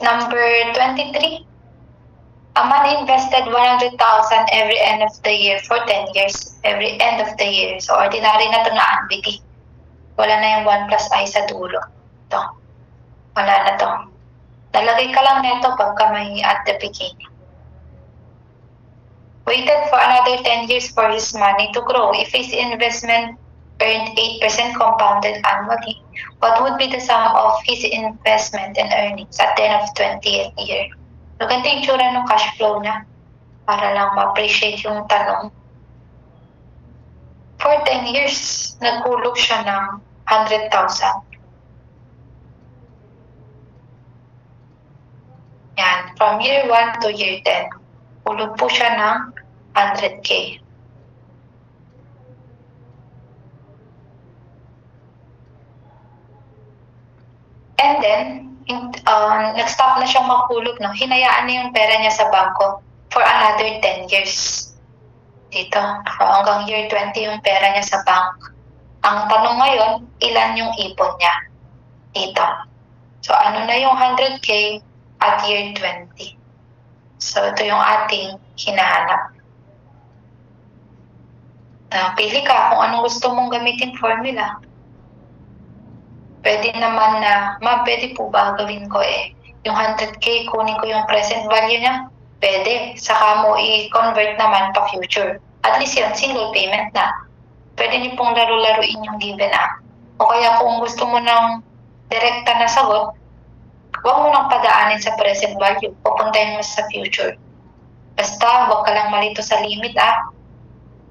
Number 23. A man invested 100,000 every end of the year for 10 years. Every end of the year. So, ordinary na ito na annuity. Wala na yung 1 plus I sa dulo. Ito. Wala na to. Nalagay ka lang nito pagka may at the beginning. Waited for another 10 years for his money to grow. If his investment earned 8% compounded annually, what would be the sum of his investment and earnings at the end of 20th year? Maganda yung tsura ng cash flow na para lang ma-appreciate yung tanong. For 10 years, nagkulog siya ng 100,000. Yan, from year 1 to year 10, kulog po siya ng 100K. And then, nag-stop na siyang makulog, no? Hinayaan na yung pera niya sa bangko for another 10 years. Dito, hanggang year 20 yung pera niya sa bank. Ang tanong ngayon, ilan yung ipon niya? Dito. So, ano na yung 100K at year 20? So, ito yung ating hinahanap. Pili ka kung anong gusto mong gamitin formula. Pwede naman na, pwede po ba gawin ko yung 100K, kunin ko yung present value niya? Pwede. Saka mo i-convert naman pa future. At least yun, single payment na. Pwede niyo pong laro-laruin yung given up. O kaya kung gusto mo ng direkta na sagot, huwag mo nang padaanin sa present value. Pupuntahin mo sa future. Basta, huwag ka lang malito sa limit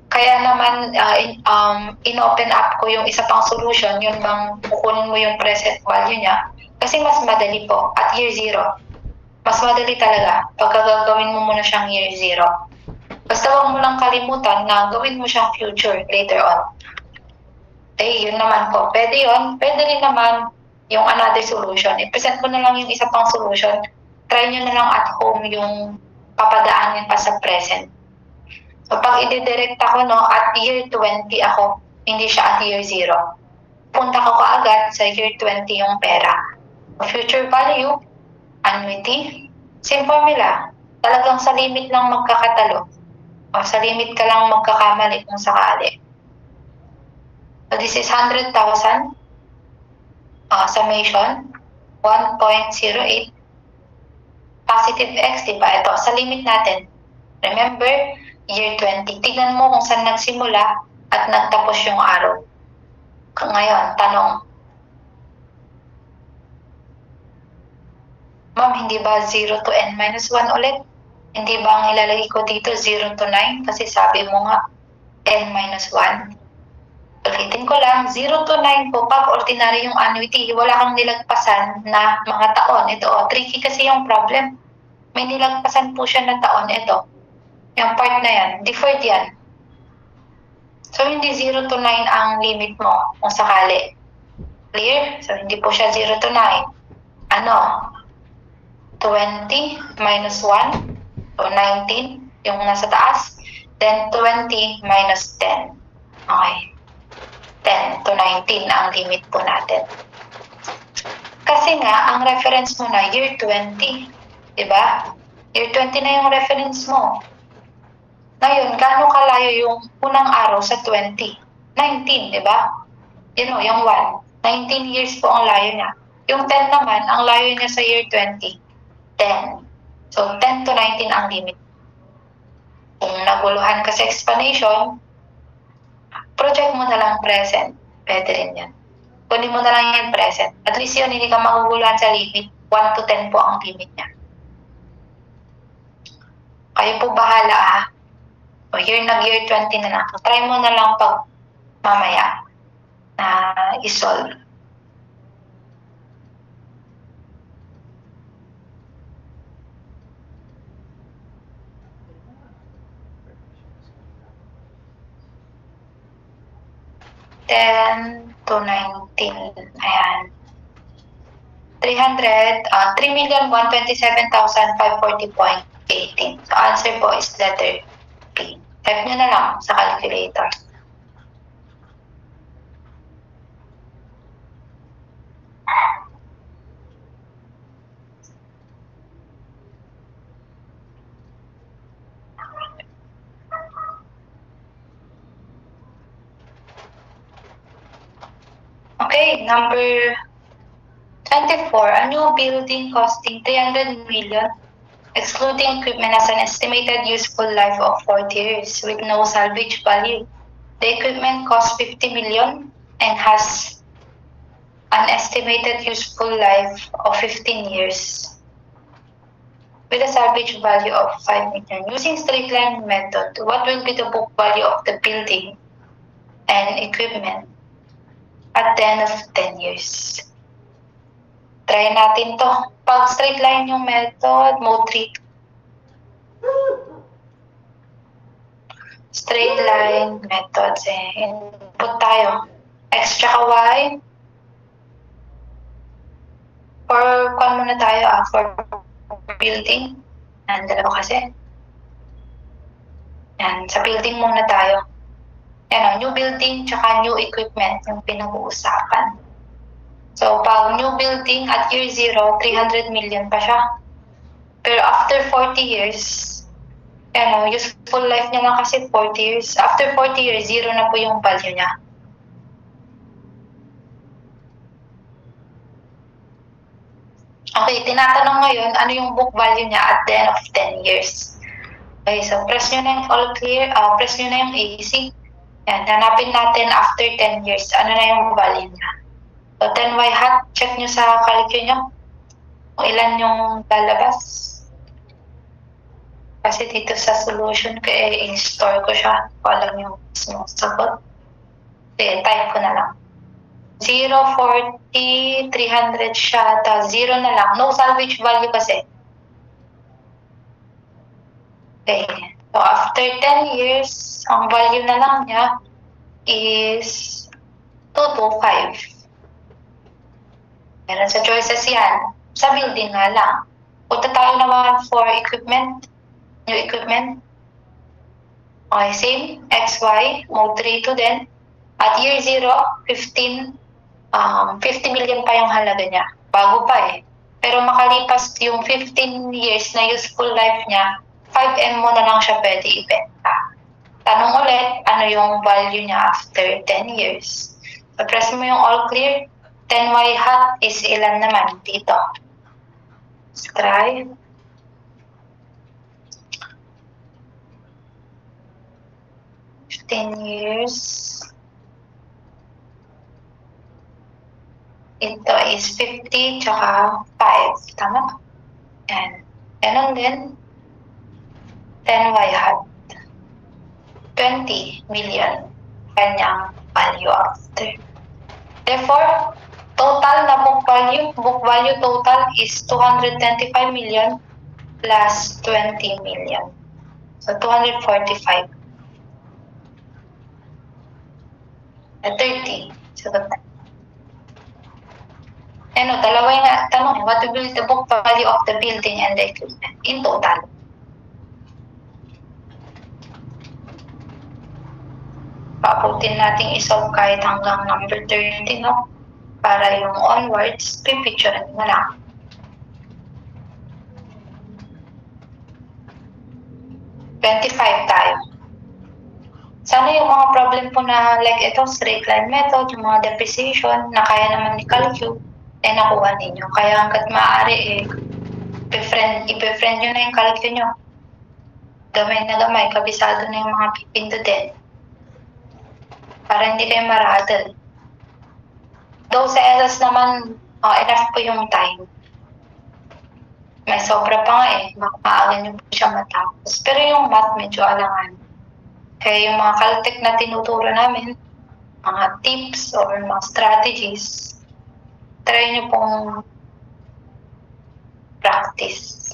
Kaya naman, in-open up ko yung isa pang solution, yun bang kukunin mo yung present value niya. Kasi mas madali po, at year 0. Mas madali talaga, pagka gagawin mo muna siyang year 0. Basta huwag mo lang kalimutan na gawin mo siyang future later on. Yun naman po. Pwede yun. Pwede rin naman yung another solution. I-present ko na lang yung isa pang solution. Try nyo na lang at home yung papadaanin pa sa present. So, pag i-direct ako, at year 20 ako, hindi siya at year 0. Punta ko kaagad sa year 20 yung pera. Future value, annuity, same formula. Talagang sa limit lang magkakatalo. O sa limit ka lang magkakamali kung sakali. So, this is 100,000. Summation, 1.08. Positive x, diba? Ito, sa limit natin. Remember, year 20. Tignan mo kung saan nagsimula at nagtapos yung arrow. Ngayon, tanong. Ma'am, hindi ba 0 to n minus 1 ulit? Hindi ba ang ilalagay ko dito 0 to 9? Kasi sabi mo nga, n minus 1. Ulitin ko lang, 0 to 9 po, pag ordinary yung annuity, wala kang nilagpasan na mga taon. Ito, tricky kasi yung problem. May nilagpasan po siya na taon. Ito, yung part na yan, deferred yan. So, hindi 0 to 9 ang limit mo kung sakali. Clear? So, hindi po siya 0 to 9. Ano? 20 minus 1. So, 19 yung nasa taas. Then, 20 minus 10. Okay. 10 to 19 ang limit po natin. Kasi nga, ang reference mo na year 20. Diba? Year 20 na yung reference mo. Ngayon, gaano kalayo yung unang araw sa 20? 19, di ba? Yung 1. 19 years po ang layo niya. Yung 10 naman, ang layo niya sa year 20. 10. So, 10 to 19 ang limit. Kung naguluhan ka sa explanation, project mo na lang present. Pwede rin yan. Kunin mo na lang yung present. At least yun, hindi ka maguguluhan sa limit. 1 to 10 po ang limit niya. Kayo po bahala O year 20 na lang. So, try mo na lang pag mamaya na isolve. Then, to 19. Ayan. 3,127,540.18. So, answer po is letter B. Type nyo na lang sa calculator. number 24, a new building costing 300 million, excluding equipment, has an estimated useful life of 40 years with no salvage value. The equipment costs 50 million and has an estimated useful life of 15 years with a salvage value of 5 million. Using straight line method, what will be the book value of the building and equipment at the end of 10 years? Try natin to. Pag straight line yung method, mode 3. Straight line methods input tayo. X tsaka Y. For muna tayo for building. Yan, dalawa kasi. Yan, sa building muna tayo. Yan, new building tsaka new equipment yung pinag-uusapan. So, pag new building at year 0, 300 million pa siya. Pero after 40 years, useful life niya lang kasi 40 years. After 40 years, 0 na po yung value niya. Okay, tinatanong ngayon, ano yung book value niya at the end of 10 years. Okay, so press nyo na yung all clear, press nyo na yung AC. Yan, hanapin natin after 10 years, ano na yung value niya. So 10y hat, check nyo sa calculator nyo kung ilan yung lalabas. Kasi dito sa solution ko, in-store ko siya. Kung alam yung sagot. Sige, type ko na lang. 0, 40, 300 siya, 0 na lang. No salvage value kasi. Okay. So after 10 years, ang value na lang niya is 225. Meron sa choices yan. Sa building nga lang. Punta tayo naman for equipment. New equipment. Okay, same. X, Y. Mode 3 to din. At year 0, 50 million pa yung halaga niya. Bago pa eh. Pero makalipas yung 15 years na useful life niya, 5M mo na lang siya pwede ibenta. Tanong ulit, ano yung value niya after 10 years? So, press mo yung all clear. 10y hat is ilan naman dito? Let's try. Years. Ito is 50 tsaka 5. Tama? Yan. Ganon din. 10y hat. 20 million. Kanyang value after. Therefore, total na book value total is 225 million plus 20 million. So, 245. 30. So, dalawa yung tanong. What will be the book value of the building and the equipment in total? Paabutin natin isolve kahit hanggang number 30, no? Para yung onwards, pipicturean mo lang. tayo. Sana yung mga problem po na like ito, straight line method, yung mga depreciation, na kaya naman i-calculate, nakuha ninyo. Kaya hanggat maaari, i-befriend nyo na yung calculate nyo. Gamay na gamay, kabisado na yung mga pipindutin. Para hindi kayo maradal. Though sa ESAS naman, enough po yung time. May sobra pa nga baka maaga nyo po siya matapos. Pero yung math medyo alangan. Kaya yung mga Caltech na tinuturo namin, mga tips or mga strategies, try nyo pong practice.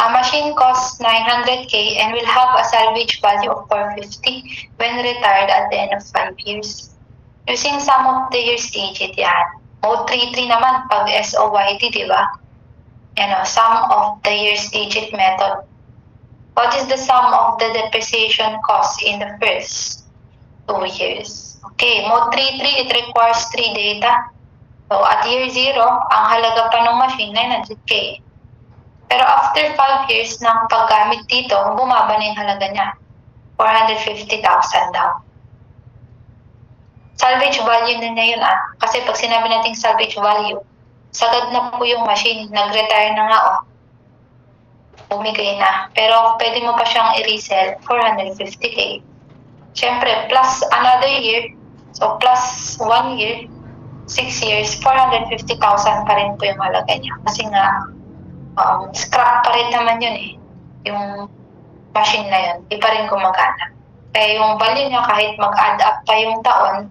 A machine costs 900K and will have a salvage value of 450 when retired at the end of 5 years. Using sum of the years digit yan. Mode 3 naman pag SOYD, di ba? Sum of the years digit method. What is the sum of the depreciation cost in the first 2 years? Okay, mode 3, it requires 3 data. So, at year 0, ang halaga pa ng machine, 900K. Pero after 5 years ng paggamit dito, bumaba na yung halaga niya. 450,000 daw. Salvage value na niya yun Kasi pag sinabi nating salvage value, sagad na po yung machine, nag-retire na nga bumigay na. Pero pwede mo pa siyang i-resell 450K. Siyempre, plus another year, so plus 1 year, 6 years, 450,000 pa rin po yung halaga niya. Kasi nga, scrap pa rin naman yun yung machine na yun, di pa rin gumagana. Kaya yung value niya kahit mag-add up pa yung taon,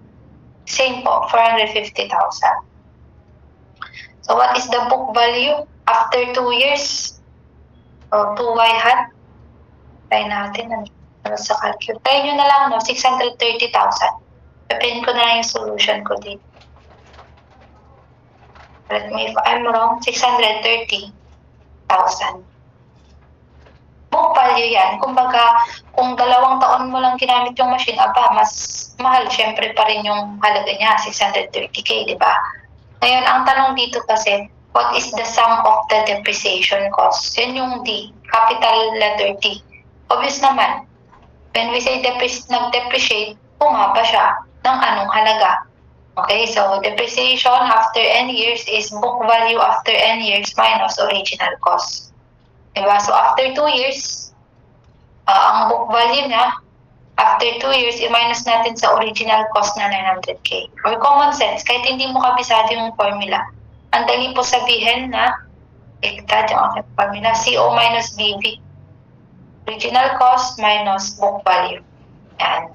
same po, 450,000. So what is the book value after 2 years? 2y hat. Try natin sa calculate. Try nyo na lang, 630,000. Pepin ko na lang yung solution ko dito. Let me, if I'm wrong, 630,000. Book value yan. Kumbaga, kung 2 taon mo lang ginamit yung machine, mas mahal, syempre pa rin yung halaga niya, 630K, di ba? Ngayon, ang tanong dito kasi, what is the sum of the depreciation cost? Yan yung D, capital letter D. Obvious naman, when we say nag-depreciate, bumaba siya ng anong halaga. Okay, so depreciation after n years is book value after n years minus original cost. Diba? So after 2 years, ang book value niya, after 2 years, i-minus natin sa original cost na 900K. Or common sense, kahit hindi mo kabisado yung formula, ang dali po sabihin na, yung aking formula, CO minus BV. Original cost minus book value. Yan.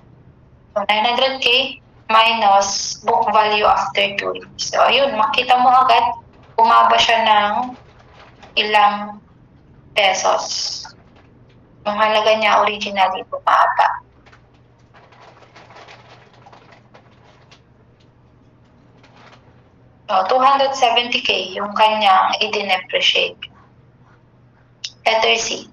So 900K minus book value after 2 years. So ayun, makita mo agad, bumaba siya ng ilang pesos. Yung halaga niya originally bumaba. So, 270K yung kanyang i-depreciate. Letter C.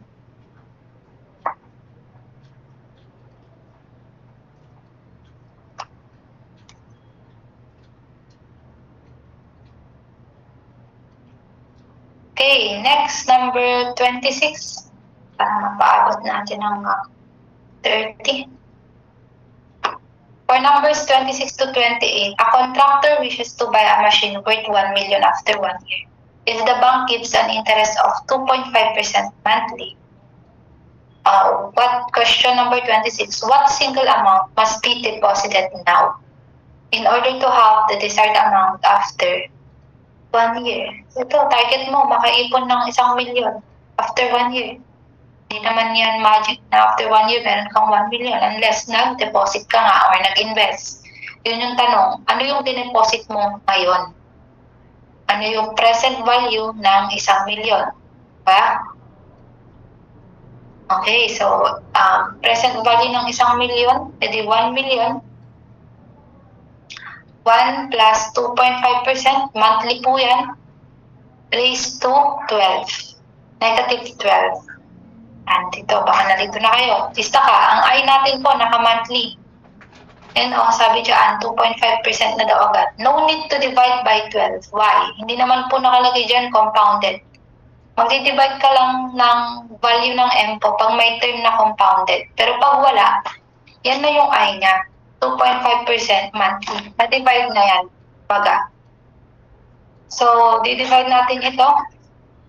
Okay, next, number 26. Para mapaabot natin ng 30. For numbers 26 to 28, a contractor wishes to buy a machine worth 1 million after 1 year. If the bank gives an interest of 2.5% monthly, question number 26, what single amount must be deposited now in order to have the desired amount after 1 year? Ito, target mo, makaipon ng 1 million after 1 year. Hindi naman yan magic na after 1 year meron kang 1 million unless nag-deposit ka nga or nag-invest. Yun yung tanong, ano yung dineposit mo ngayon? Ano yung present value ng 1 million? Diba? Okay, so present value ng 1 million, edi 1 million. 1 plus 2.5%, monthly po yan, raised to 12. Negative 12. And dito, baka nalito na kayo. Lista ka, ang I natin po, naka-monthly. And sabi dyan, 2.5% na daw agad. No need to divide by 12. Why? Hindi naman po nakalagay dyan, compounded. Magdi-divide ka lang ng value ng M po pag may term na compounded. Pero pag wala, yan na yung I niya. 2.5% monthly. Na-divide na yan. Baga. So, di-divide natin ito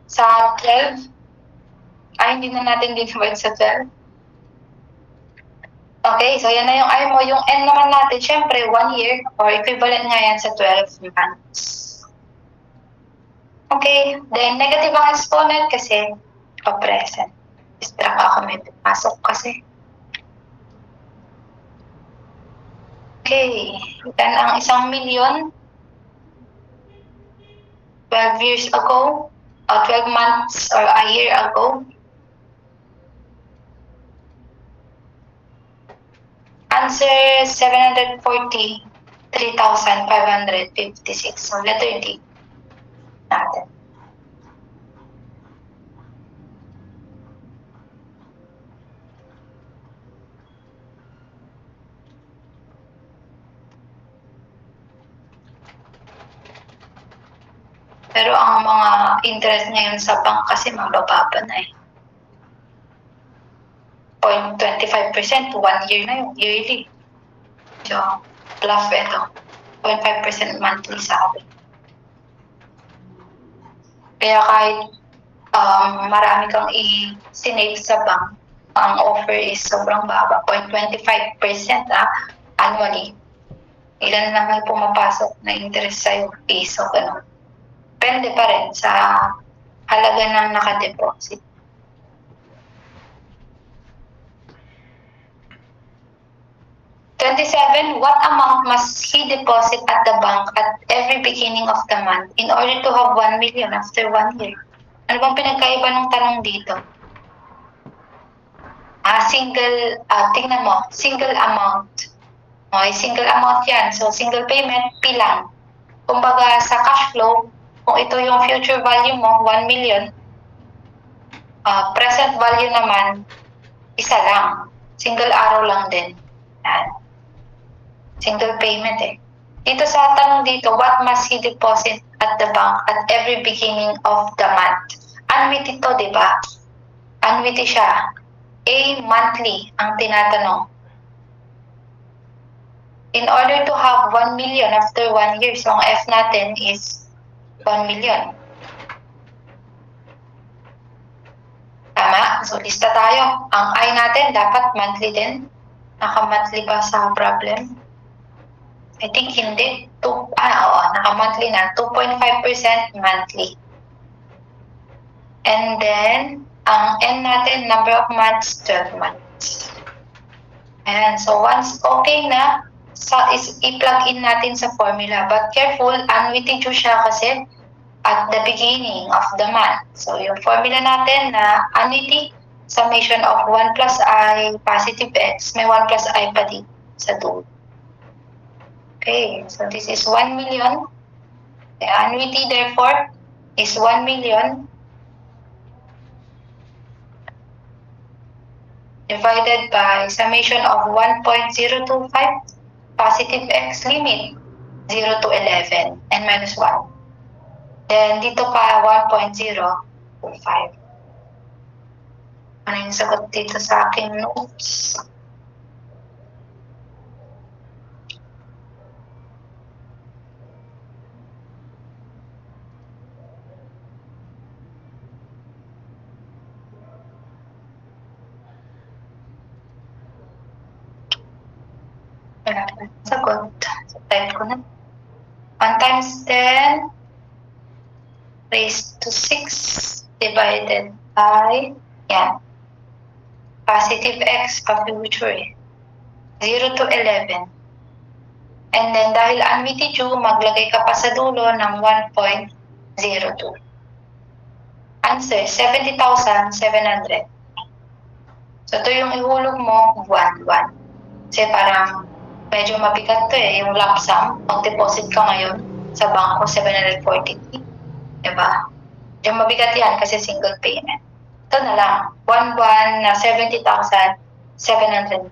sa 12. Ay, hindi na natin di-divide sa 12. Okay, so yan na yung I mo. Yung N naman natin, syempre, 1 year or equivalent nga yan sa 12 months. Okay, then negative ang exponent kasi present. Distract ako, may pumasok kasi. Okay, then ang 1 million 12 years ago, 12 months or a year ago. Answer 743,556. So letter D natin. Pero ang mga interest ngayon sa bank kasi mabababa na 0.25%, 1 year na yung yearly. So, bluff ito. 0.5% monthly sa akin. Kaya kahit marami kang i-sinave sa bank, ang offer is sobrang baba, 0.25% annually. Ilan lang ang pumapasok na interest sa'yo, piso, gano'n. Depende pa rin sa halaga ng nakadeposit. What amount must he deposit at the bank at every beginning of the month in order to have 1 million after 1 year? Ano bang pinagkaiba ng tanong dito? Tingnan mo, single amount. Okay, single amount yan. So, single payment, P lang. Kumbaga, sa cash flow, kung ito yung future value mo, 1 million, present value naman, isa lang. Single araw lang din. Yan. Single payment eh. Dito sa tanong dito, what must he deposit at the bank at every beginning of the month? Annuity to, di ba? Annuity siya. A, monthly ang tinatanong. In order to have 1 million after 1 year, so ang F natin is 1 million. Tama? So, lista tayo. Ang I natin dapat monthly din. Naka-monthly ba sa problem? I think hindi. Naka-monthly na. 2.5% monthly. And then, ang N natin, number of months, 12 months. Ayan. So, once okay na, is i-plug in natin sa formula. But careful, annuity due siya kasi at the beginning of the month. So, yung formula natin na annuity, summation of 1 plus I positive x, may 1 plus I pa dito sa dulo. Okay, so this is 1 million. The annuity, therefore, is 1 million divided by summation of 1.025 positive x limit 0 to 11 and minus 1. Then, dito pa 1.025. Ano yung sagot dito sa aking notes? Sagot. So, type ko na. 1 times 10 raised to 6 divided by, yan, positive x pa future 0 to 11. And then, dahil annuity due, maglagay ka pa sa dulo ng 1.02. Answer, 70,700. So, ito yung ihulog mo, 1. Kasi parang medyo mabigat to eh, yung lump sum. Mag-deposit ka ngayon sa bangko, 743. Diba? Yung mabigat yan kasi single payment. Ito na lang, 1 buwan na 70,700.